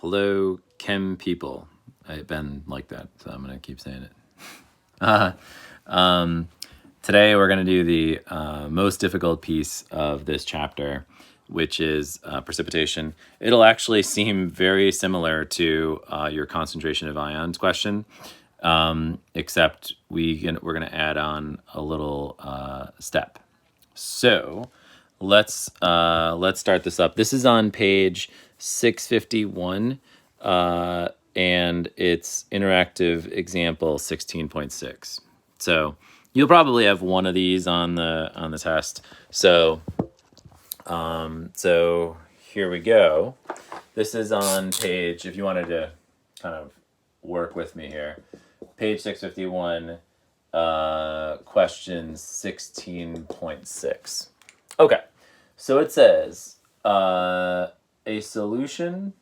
Hello, chem people. I've been like that, so I'm going to keep saying it. Today we're going to do the most difficult piece of this chapter, which is precipitation. It'll actually seem very similar to your concentration of ions question, except we're going to add on a little step. So let's start this up. This is on page 651, and it's interactive example 16.6. So you'll probably have one of these on the test. So here we go. This is on page, if you wanted to kind of work with me here, page 651, question 16.6. Okay, so it says a solution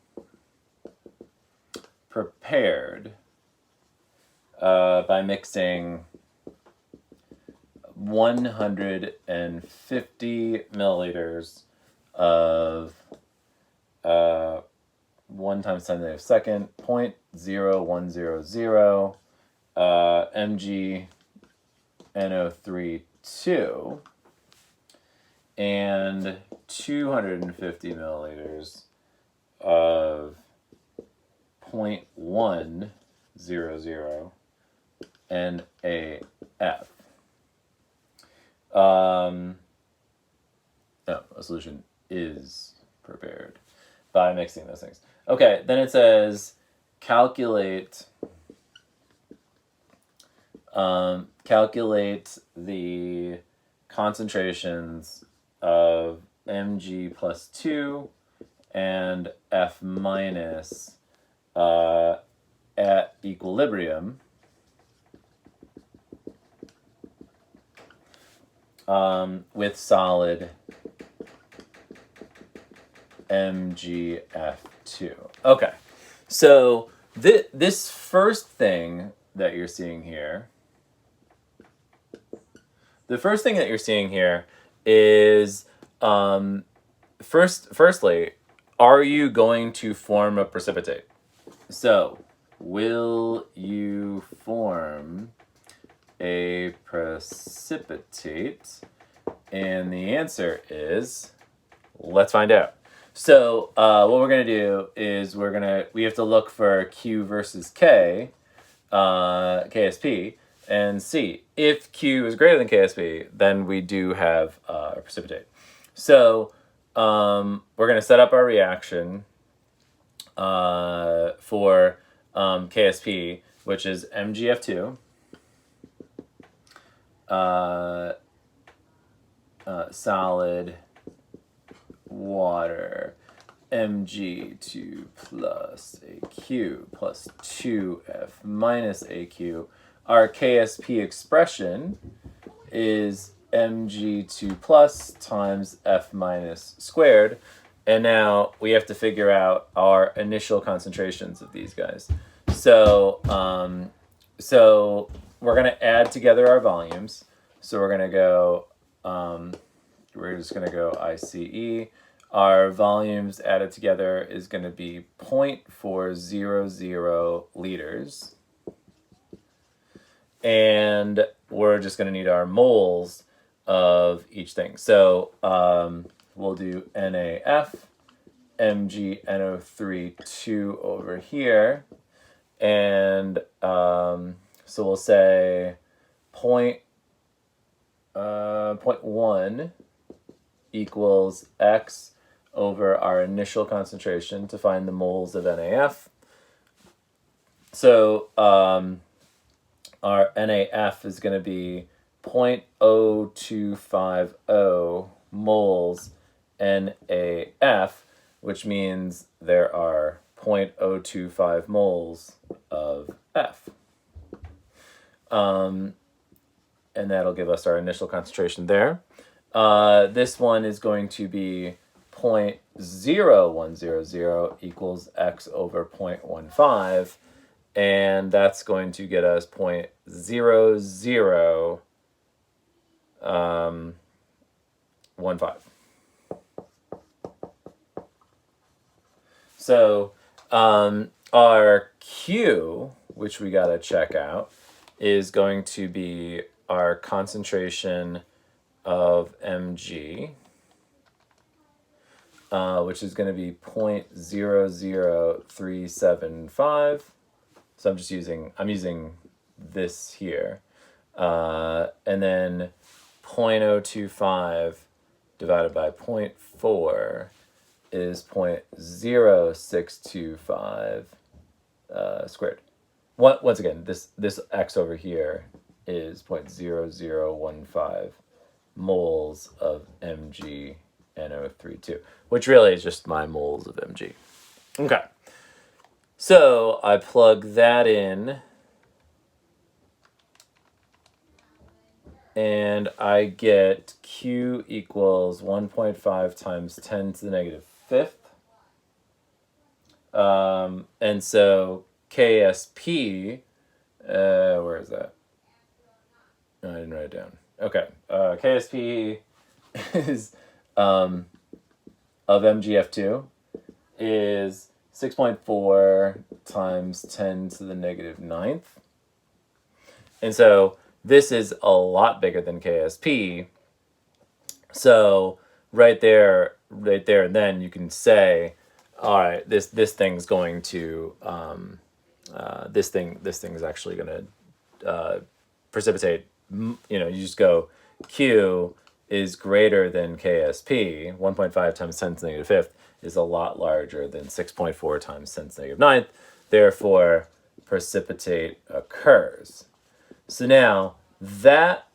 prepared by mixing 150 milliliters of 1 times 10 to the negative second, 0.0100 mg NO3 and 250 milliliters of 0.100 NaF. A solution is prepared by mixing those things. Okay, then it says calculate the concentrations of Mg plus 2 and F minus at equilibrium with solid MgF2. Okay, so this first thing that you're seeing here, is firstly, are you going to form a precipitate? So, will you form a precipitate? And the answer is, let's find out. So what we're going to do is we have to look for Q versus K, KSP, and see. If Q is greater than KSP, then we do have a precipitate. So we're going to set up our reaction for KSP, which is MgF2, solid water, Mg2 plus Aq plus 2F minus Aq. Our KSP expression is Mg2 plus times F minus squared. And now we have to figure out our initial concentrations of these guys. So, we're going to add together our volumes. So we're going to go, we're just going to go ICE. Our volumes added together is going to be 0.400 liters. And we're just going to need our moles of each thing. So we'll do NaF, MgNO3 2 over here. And so we'll say 0.1 equals X over our initial concentration to find the moles of NaF. So our NaF is going to be 0.0250 moles NaF, which means there are 0.025 moles of F. And that'll give us our initial concentration there. This one is going to be 0.0100 equals X over 0.15. And that's going to get us 0.0015. So Our Q, which we got to check out, is going to be our concentration of Mg, which is going to be 0.00375. So I'm using this here. And then 0.025 divided by 0.4 is 0.0625 squared. Once again, this x over here is 0.0015 moles of MgNO32, which really is just my moles of Mg. Okay, so I plug that in, and I get Q equals 1.5 times 10 to the negative fifth. And so Ksp, where is that? No, I didn't write it down. Okay, Ksp is of MgF2 is 6.4 times 10 to the negative ninth. And so this is a lot bigger than Ksp. So right there and then you can say, all right, this thing's going to this thing is actually going to precipitate. You know, you just go Q is greater than Ksp. 1.5 times 10 to the negative fifth is a lot larger than 6.4 times 10 to the negative ninth. Therefore, precipitate occurs. So now that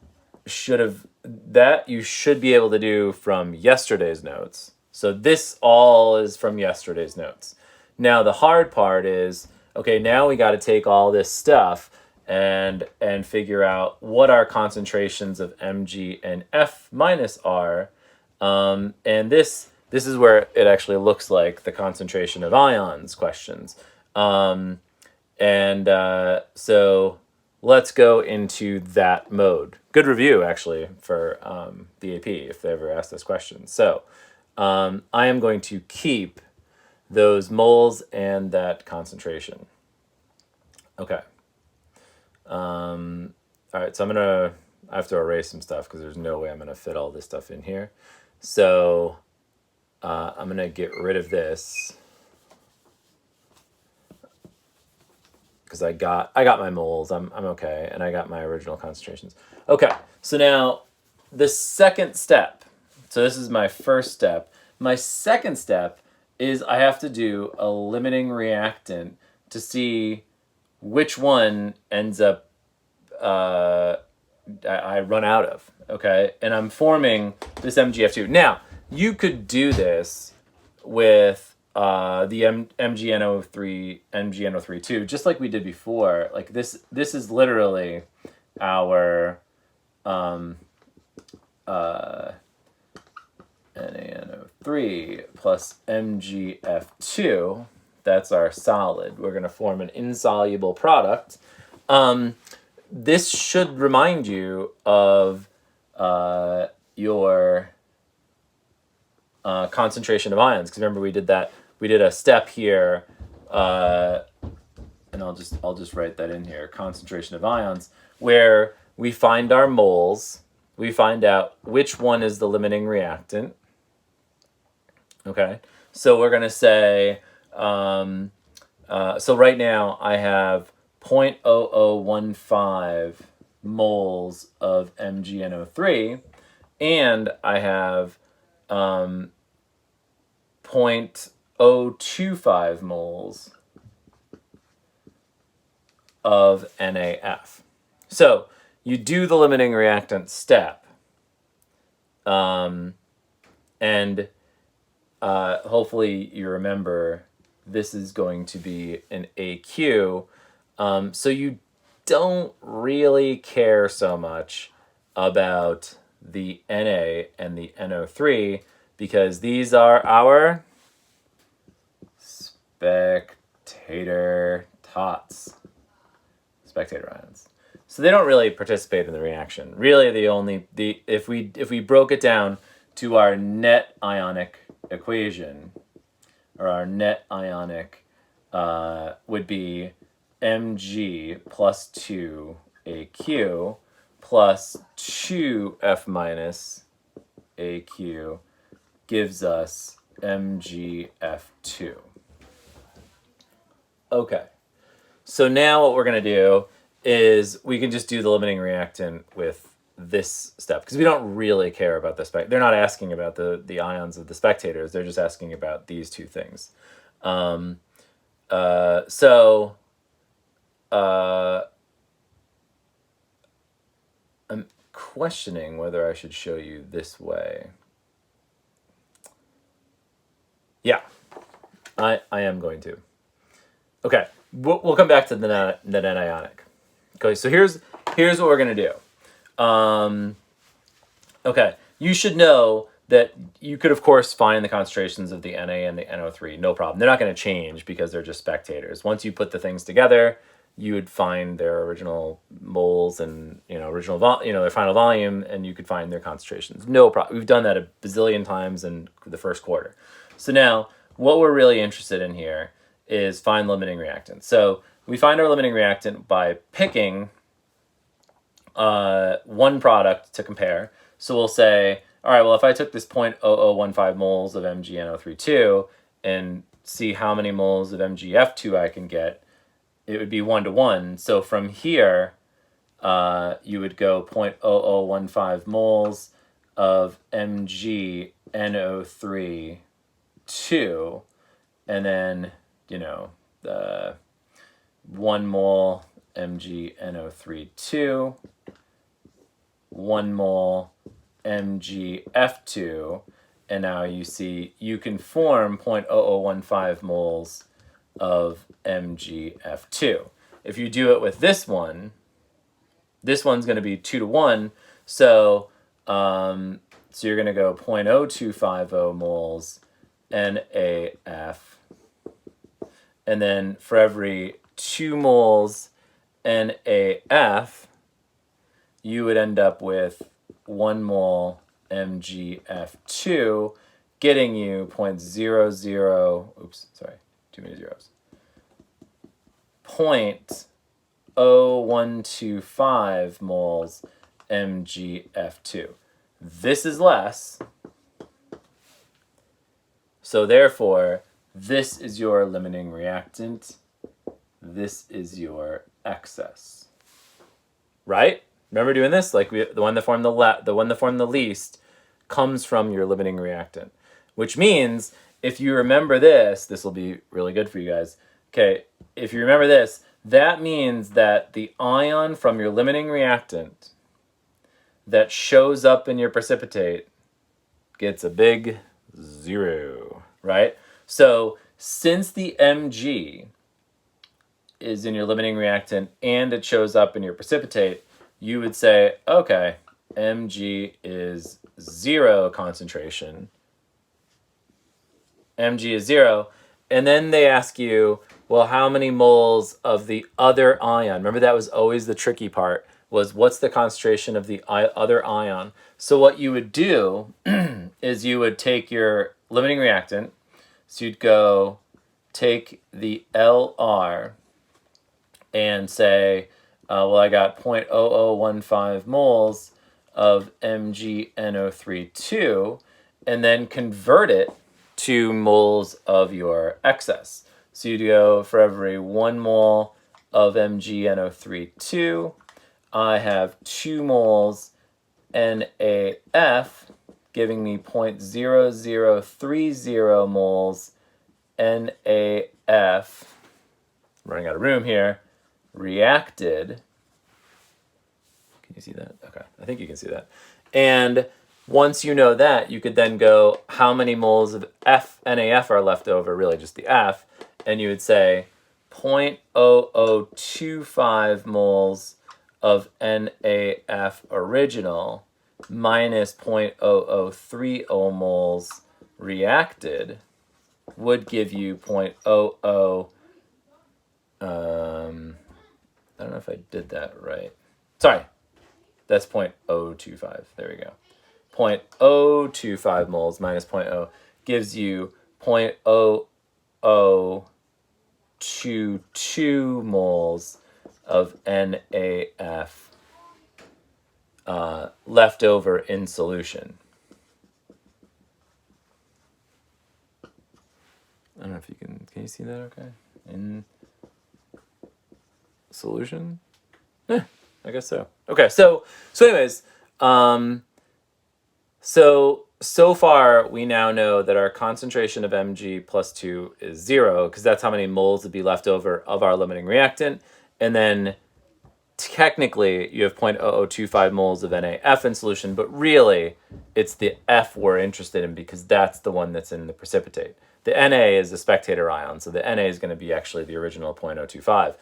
you should be able to do from yesterday's notes. So this all is from yesterday's notes. Now the hard part is, okay, now we got to take all this stuff and figure out what our concentrations of Mg and F minus are. And this is where it actually looks like the concentration of ions questions. So let's go into that mode. Good review, actually, for the AP, if they ever ask this question. So I am going to keep those moles and that concentration. Okay. All right, so I have to erase some stuff because there's no way I'm going to fit all this stuff in here. So I'm going to get rid of this because I got my moles. I'm okay, and I got my original concentrations. Okay, so now the second step. So this is my first step. My second step is I have to do a limiting reactant to see which one ends up I run out of. Okay, and I'm forming this MgF2. Now you could do this with the MgNO3 too, just like we did before. Like this is literally our NaNO3 plus MgF2. That's our solid. We're going to form an insoluble product. This should remind you of your concentration of ions, because remember we did that. We did a step here, and I'll just write that in here. Concentration of ions, where we find our moles. We find out which one is the limiting reactant. Okay, so we're gonna say. So right now I have 0.0015 moles of MgNO3, and I have 0.025 moles of NaF. So you do the limiting reactant step, and hopefully you remember this is going to be an AQ. So you don't really care so much about the Na and the NO3 because these are our spectator ions. So they don't really participate in the reaction. Really, if we broke it down to our net ionic equation, or our net ionic would be mg plus 2 aq plus 2f minus aq gives us mgf2. Okay, so now what we're going to do is we can just do the limiting reactant with this step, because we don't really care about the they're not asking about the ions of the spectators, they're just asking about these two things. I'm questioning whether I should show you this way. Yeah, I am going to. Okay, we'll come back to the net ionic. Okay, so here's what we're going to do. Okay, you should know that you could, of course, find the concentrations of the Na and the NO3, no problem. They're not going to change because they're just spectators. Once you put the things together, you would find their original moles and, their final volume, and you could find their concentrations. No problem. We've done that a bazillion times in the first quarter. So now, what we're really interested in here is find limiting reactant. So we find our limiting reactant by picking one product to compare. So we'll say, all right, well, if I took this 0.0015 moles of MgNO32 and see how many moles of MgF2 I can get, it would be 1-to-1. So from here, you would go 0.0015 moles of MgNO3 2, and then, the 1 mole MgNO3 2, 1 mole MgF2, and now you see you can form 0.0015 moles of MgF2. If you do it with this one's going to be 2-to-1, so you're going to go 0.0250 moles NaF, and then for every 2 moles NaF, you would end up with 1 mole MgF2, getting you 0.0125 moles MgF2. This is less, so therefore, this is your limiting reactant. This is your excess. Right? Remember doing this? Like the one that formed the least comes from your limiting reactant. Which means if you remember this will be really good for you guys. Okay, if you remember this, that means that the ion from your limiting reactant that shows up in your precipitate gets a big 0, right? So since the Mg is in your limiting reactant and it shows up in your precipitate, you would say, okay, Mg is 0 concentration. Mg is 0. And then they ask you, well, how many moles of the other ion? Remember, that was always the tricky part, was what's the concentration of the other ion? So what you would do is you would take your limiting reactant. So you'd go take the Lr and say, well, I got 0.0015 moles of MgNO32, and then convert it to moles of your excess. So you'd go for every 1 mole of MgNO32, I have 2 moles NaF, giving me 0.0030 moles NaF, running out of room here, reacted. Can you see that? Okay, I think you can see that. And once you know that, you could then go, how many moles of NaF are left over, really just the F, and you would say 0.0025 moles of NaF original minus 0.0030 moles reacted would give you 0.00, I don't know if I did that right. Sorry, that's 0.025. There we go. 0.025 moles minus 0.0 gives you 0.00 0.022 moles of NaF left over in solution. I don't know if you can you see that okay? In solution? I guess so. Okay, so anyways, so far we now know that our concentration of Mg plus 2 is 0, because that's how many moles would be left over of our limiting reactant. And then technically you have 0.0025 moles of NaF in solution, but really it's the F we're interested in because that's the one that's in the precipitate. The Na is a spectator ion, so the Na is going to be actually the original 0.025.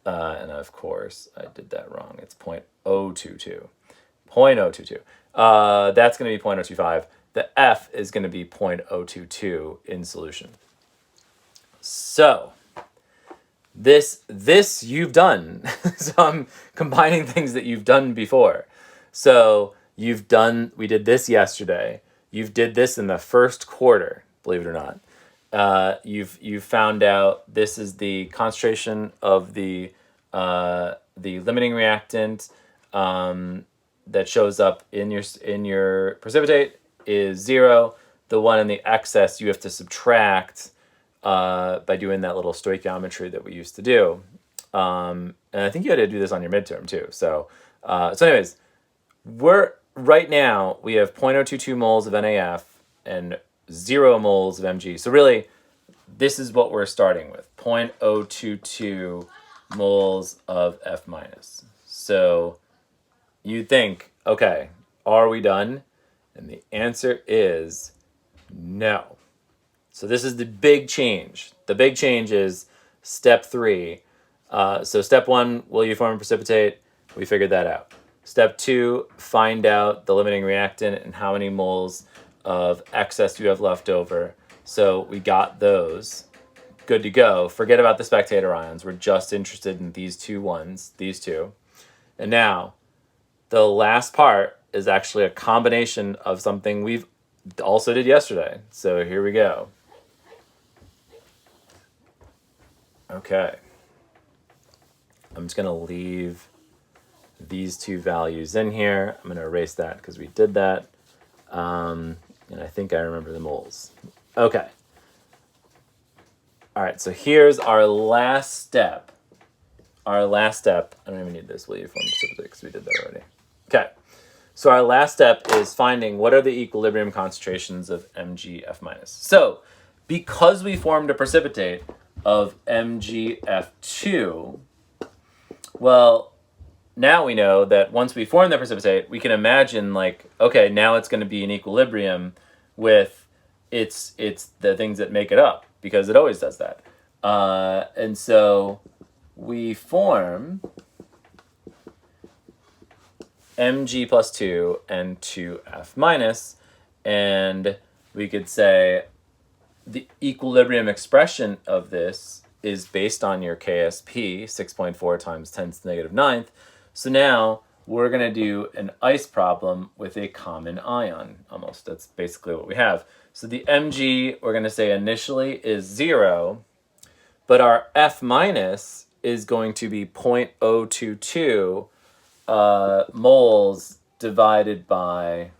And of course, I did that wrong. It's 0.022. 0.022. That's going to be 0.025. The F is going to be 0.022 in solution. So this you've done. So I'm combining things that you've done before. So we did this yesterday. You did this in the first quarter, believe it or not. You've found out this is the concentration of the limiting reactant that shows up in your precipitate is 0. The one in the excess you have to subtract by doing that little stoichiometry that we used to do. And I think you had to do this on your midterm too. So anyways, right now we have 0.022 moles of NaF and 0 moles of Mg. So really, this is what we're starting with, 0.022 moles of F minus. So you think, okay, are we done? And the answer is no. So this is the big change. The big change is step 3. So step 1, will you form a precipitate? We figured that out. Step 2, find out the limiting reactant and how many moles of excess you have left over. So we got those. Good to go. Forget about the spectator ions. We're just interested in these two. And now, the last part is actually a combination of something we've also did yesterday. So here we go. Okay. I'm just going to leave these two values in here. I'm going to erase that because we did that. And I think I remember the moles. Okay. All right, so here's our last step. I don't even need this, will you, form precipitate, because we did that already. Okay. So our last step is finding what are the equilibrium concentrations of MgF minus. So because we formed a precipitate of MgF2, well, now we know that once we form the precipitate, we can imagine like, okay, now it's going to be in equilibrium with it's the things that make it up, because it always does that. And so we form Mg plus 2 and 2F minus, and we could say the equilibrium expression of this is based on your Ksp, 6.4 times 10 to the negative 9th. So now we're going to do an ice problem with a common ion, almost. That's basically what we have. So the Mg, we're going to say initially is 0, but our F minus is going to be 0.022 moles divided by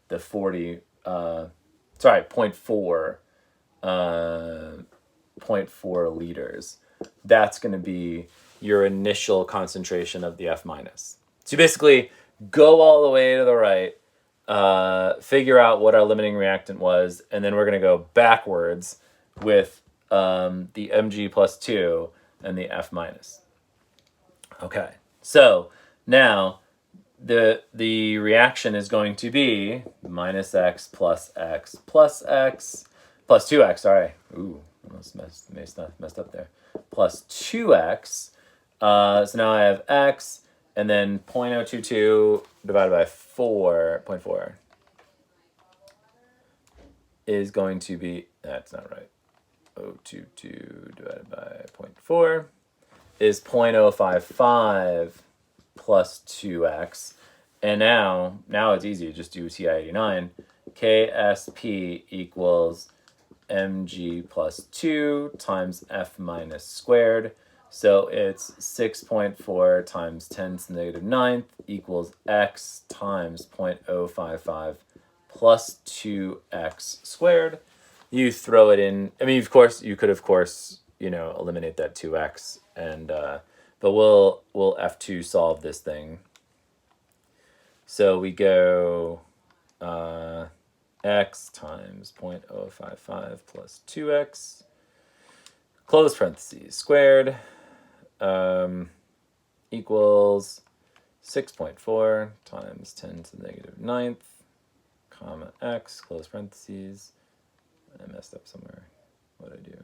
the 0.4 liters. That's going to be your initial concentration of the F minus. So you basically go all the way to the right, figure out what our limiting reactant was, and then we're going to go backwards with the Mg plus 2 and the F minus. Okay, so now the reaction is going to be minus x plus x plus x plus 2x, sorry. Ooh, almost messed up there. Plus 2x. So now I have x, and then 0.022 divided by 4.4 is going to be, that's not right. 0.022 divided by 0.4 is 0.055 plus 2x. And now it's easy. Just do TI-89. Ksp equals mg plus 2 times f minus squared. So it's 6.4 times 10 to the negative 9th equals x times 0.055 plus 2x squared. You throw it in. I mean, of course, you could, eliminate that 2x, and but we'll F2 solve this thing. So we go x times 0.055 plus 2x, close parentheses, squared, equals 6.4 times 10 to the negative 9th, comma, x, close parentheses. I messed up somewhere. What did I do?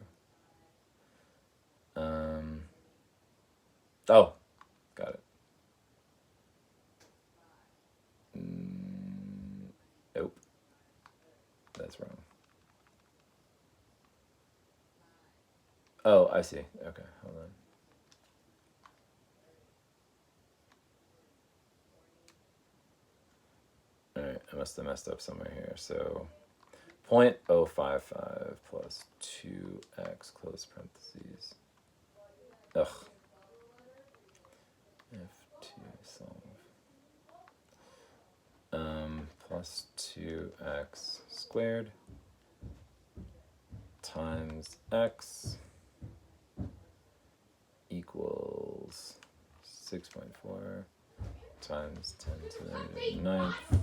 Oh, got it. Nope. That's wrong. Oh, I see. Okay, hold on. All right, I must have messed up somewhere here. So 0.055 plus 2x, close parentheses. Ugh. F2 solve. Plus 2x squared times x equals 6.4 times 10 to the negative 9th,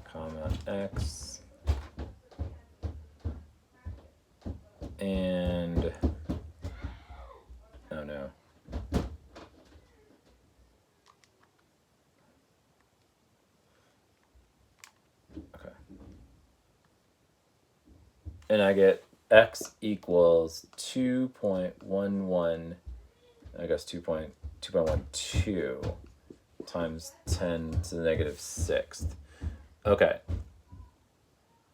comma, x, and, oh no. Okay. And I get x equals 2.11, I guess 2.12 times 10 to the negative 6th. Okay.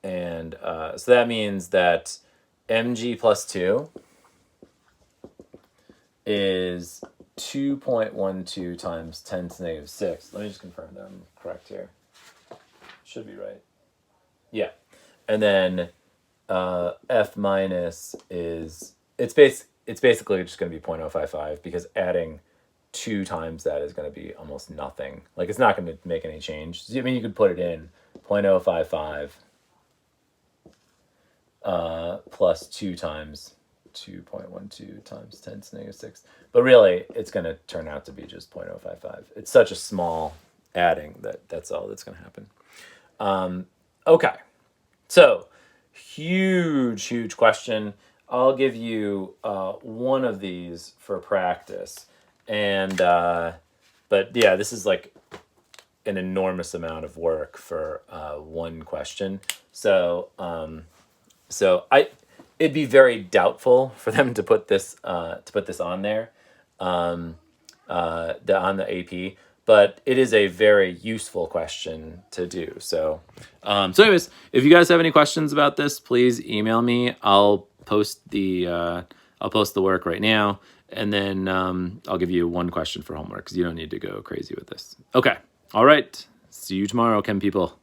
And so that means that mg plus 2 is 2.12 times 10 to the negative 6. Let me just confirm that I'm correct here. Should be right. Yeah. And then f minus is, it's basically just going to be 0.055 because adding 2 times that is going to be almost nothing. Like, it's not going to make any change. I mean, you could put it in 0.055 plus 2 times 2.12 times 10 to the negative 6. But really, it's going to turn out to be just 0.055. It's such a small adding that's all that's going to happen. Okay. So, huge question. I'll give you one of these for practice. And, but yeah, this is like an enormous amount of work for one question. So, it'd be very doubtful for them to put this on there, on the AP. But it is a very useful question to do. So, anyways, if you guys have any questions about this, please email me. I'll post the work right now, and then I'll give you one question for homework because you don't need to go crazy with this. Okay. All right. See you tomorrow, Chem people.